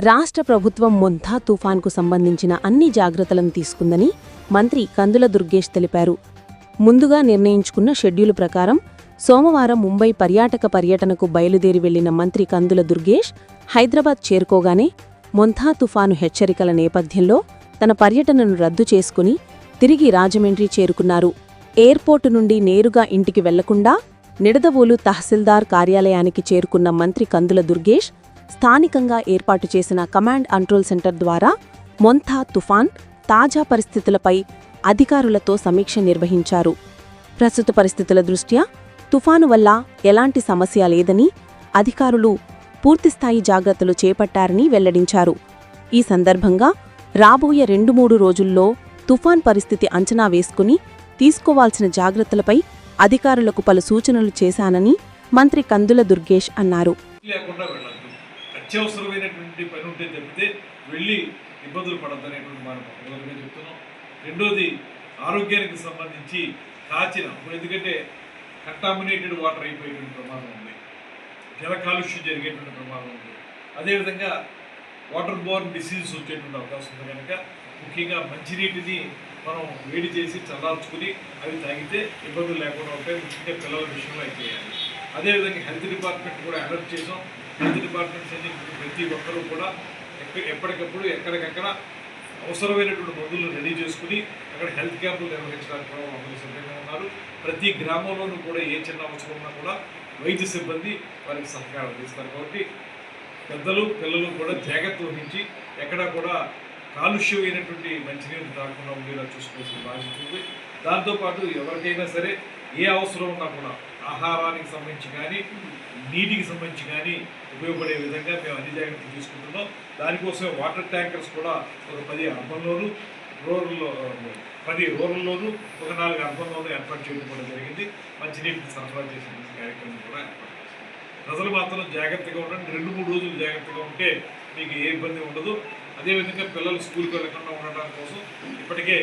రాష్ట్ర ప్రభుత్వం మొంతా తుఫాన్కు సంబంధించిన అన్ని జాగ్రత్తలను తీసుకుందని మంత్రి కందుల దుర్గేష్ తెలిపారు. ముందుగా నిర్ణయించుకున్న షెడ్యూలు ప్రకారం సోమవారం ముంబై పర్యటనకు బయలుదేరి వెళ్లిన మంత్రి కందుల దుర్గేష్ హైదరాబాద్ చేరుకోగానే మొంతా తుఫాను హెచ్చరికల నేపథ్యంలో తన పర్యటనను రద్దు చేసుకుని తిరిగి రాజమండ్రి చేరుకున్నారు. ఎయిర్పోర్టు నుండి నేరుగా ఇంటికి వెళ్లకుండా నిడదవోలు తహసీల్దార్ కార్యాలయానికి చేరుకున్న మంత్రి కందుల దుర్గేష్ స్థానికంగా ఏర్పాటు చేసిన కమాండ్ కంట్రోల్ సెంటర్ ద్వారా మొంతా తుఫాన్ తాజా పరిస్థితులపై అధికారులతో సమీక్ష నిర్వహించారు. ప్రస్తుత పరిస్థితుల దృష్ట్యా తుఫాను వల్ల ఎలాంటి సమస్య లేదని అధికారులు పూర్తిస్థాయి జాగ్రత్తలు చేపట్టారని వెల్లడించారు. ఈ సందర్భంగా రాబోయే 2-3 రోజుల్లో తుఫాన్ పరిస్థితి అంచనా వేసుకుని తీసుకోవాల్సిన జాగ్రత్తలపై అధికారులకు పలు సూచనలు చేశానని మంత్రి కందుల దుర్గేష్ అన్నారు. అత్యవసరమైనటువంటి పని ఉంటే తప్పితే వెళ్ళి ఇబ్బందులు పడద్దనేటువంటి మాట మొదలుగా చెప్తున్నాం. రెండోది, ఆరోగ్యానికి సంబంధించి కాచిన, ఎందుకంటే కంటామినేటెడ్ వాటర్ అయిపోయేటువంటి ప్రమాదం ఉంది, జల కాలుష్యం జరిగేటువంటి ప్రమాదం ఉంది, అదేవిధంగా వాటర్ బోర్న్ డిసీజెస్ వచ్చేటువంటి అవకాశం ఉంది. కనుక ముఖ్యంగా మంచినీటిని మనం వేడి చేసి చల్లార్చుకుని అవి తాగితే ఇబ్బందులు లేకుండా ఉంటాయి. ముఖ్యంగా పిల్లల విషయంలో అయితే చేయాలి. అదేవిధంగా హెల్త్ డిపార్ట్మెంట్ కూడా అలర్ట్ చేసాం. హెల్త్ డిపార్ట్మెంట్స్ అన్ని ప్రతి ఒక్కరూ కూడా ఎప్పటికప్పుడు ఎక్కడికక్కడ అవసరమైనటువంటి మందులు రెడీ చేసుకుని అక్కడ హెల్త్ క్యాంపులు నిర్వహించడానికి కూడా అందరూ సిద్ధంగా ఉన్నారు. ప్రతి గ్రామంలోనూ కూడా ఏ చిన్న అవసరం ఉన్నా కూడా వైద్య సిబ్బంది వారికి సహకారం ఇస్తారు. కాబట్టి పెద్దలు పిల్లలు కూడా జాగ్రత్త వహించి ఎక్కడా కూడా కాలుష్యమైనటువంటి మంచినీరు తాగకుండా ఉండేలా చూసుకోవాల్సిన బాధ్యత ఉంది. దాంతోపాటు ఎవరికైనా సరే ఏ అవసరం ఉన్నా కూడా ఆహారానికి సంబంధించి కానీ నీటికి సంబంధించి కానీ ఉపయోగపడే విధంగా మేము అన్ని జాగ్రత్తలు తీసుకుంటున్నాం. దానికోసం వాటర్ ట్యాంకర్స్ కూడా ఒక 10 అర్బన్లోను రూరల్లోను ఒక 4 అర్బన్లోనూ ఏర్పాటు చేయడం కూడా జరిగింది. మంచినీటిని సరఫరా చేసే కార్యక్రమం కూడా ఏర్పాటు చేస్తాం. ప్రజలు మాత్రం జాగ్రత్తగా ఉండండి. 2-3 రోజులు జాగ్రత్తగా ఉంటే మీకు ఏ ఇబ్బంది ఉండదు. అదేవిధంగా పిల్లలు స్కూల్కి వెళ్ళకుండా ఉండడానికి కోసం ఇప్పటికే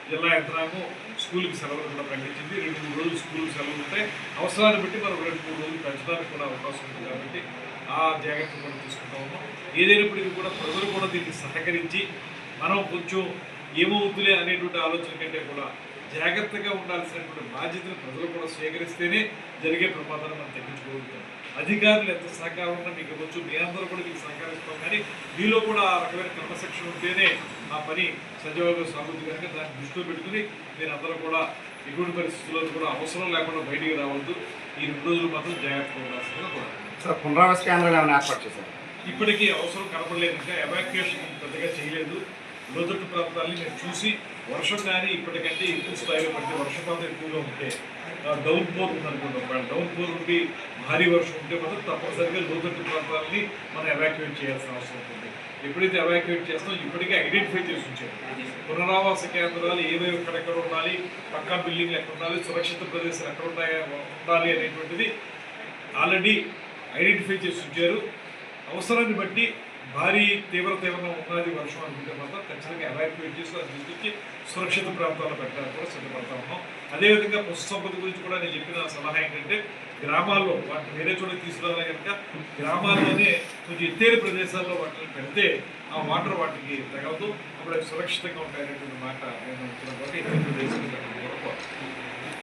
జిల్లా యంత్రాంగం స్కూల్కి సెలవులు కూడా ప్రకటించింది. 2-3 రోజులు స్కూల్కి సెలవులు ఉంటాయి. అవసరాన్ని బట్టి మనం 2-3 రోజులు పెంచడానికి కూడా అవకాశం ఉంది. కాబట్టి ఆ జాగ్రత్తలు కూడా తీసుకుంటా ఉన్నాం. ఏదైనప్పటికీ కూడా ప్రజలు కూడా దీన్ని సహకరించి మనం కొంచెం ఏమవుతులే అనేటువంటి ఆలోచన కంటే కూడా జాగ్రత్తగా ఉండాల్సినటువంటి బాధ్యతను ప్రజలు కూడా స్వీకరిస్తేనే జరిగే ప్రమాదాన్ని మనం తగ్గించుకోగలుగుతాం. అధికారులు ఎంత సహకారం ఉన్నా మీకు ఇవ్వచ్చు, మీ అందరూ కూడా మీకు సహకరిస్తాం. కానీ మీలో కూడా ఆ రకమైన క్రమశిక్షణ ఉంటేనే ఆ పని సజీవంగా సాగుతుంది. కనుక దాన్ని దృష్టిలో పెట్టుకుని మీరు అందరూ కూడా ఎటువంటి పరిస్థితుల్లో కూడా అవసరం లేకుండా బయటికి రావద్దు. ఈ 2 రోజులు మాత్రం జాగ్రత్తగా ఉండాల్సిందిగా కూడా పునరావాస కేంద్రాలు ఏమైనా ఏర్పాటు చేశారు? ఇప్పటికీ అవసరం కనపడలేదు. ఇంకా ఎవాక్యుయేషన్ పెద్దగా చేయలేదు. లోతట్టు ప్రాంతాలని నేను చూసి వర్షం కానీ ఇప్పటికంటే ఎక్కువ స్థాయిలో పడితే వర్షపాతం ఎక్కువగా ఉంటే డౌన్ పోర్ ఉందనుకోండి, ఒకవేళ డౌన్ పోర్ ఉండి భారీ వర్షం ఉంటే మాత్రం తప్పనిసరిగా లోతట్టు ప్రాంతాలని మనం ఎవాక్యుయేట్ చేయాల్సిన అవసరం ఉంటుంది. ఎప్పుడైతే ఎవాక్యుయేట్ చేస్తామో ఇప్పటికే ఐడెంటిఫై చేసి ఉంచారు. పునరావాస కేంద్రాలు ఏవేవి ఎక్కడెక్కడ ఉండాలి, పక్కా బిల్డింగ్లు ఎక్కడ ఉండాలి, సురక్షిత ప్రదేశాలు ఎక్కడ ఉండాలి అనేటువంటిది ఆల్రెడీ ఐడెంటిఫై చేసి ఉంచారు. అవసరాన్ని బట్టి భారీ తీవ్రత ఏమైనా ఉన్నది వర్షం అనుకుంటే మాత్రం ఖచ్చితంగా ఎవాక్యుయేట్ చేసి అది తీసుకొచ్చి సురక్షిత ప్రాంతాల్లో పెట్టడానికి కూడా సిద్ధపడతా ఉన్నాం. అదేవిధంగా పశు సంపద గురించి కూడా నేను చెప్పిన సలహా ఏంటంటే గ్రామాల్లో వాటిని వేరే చోట తీసుకురావాలి కనుక గ్రామాల్లోనే కొంచెం ఎత్తైన ప్రదేశాల్లో వాటిని పెడితే ఆ వాటర్ వాటికి తగలదు, అప్పుడు అవి సురక్షితంగా ఉంటాయనేటువంటి మాట నేను వచ్చిన కాబట్టి ఎత్తైన ప్రదేశం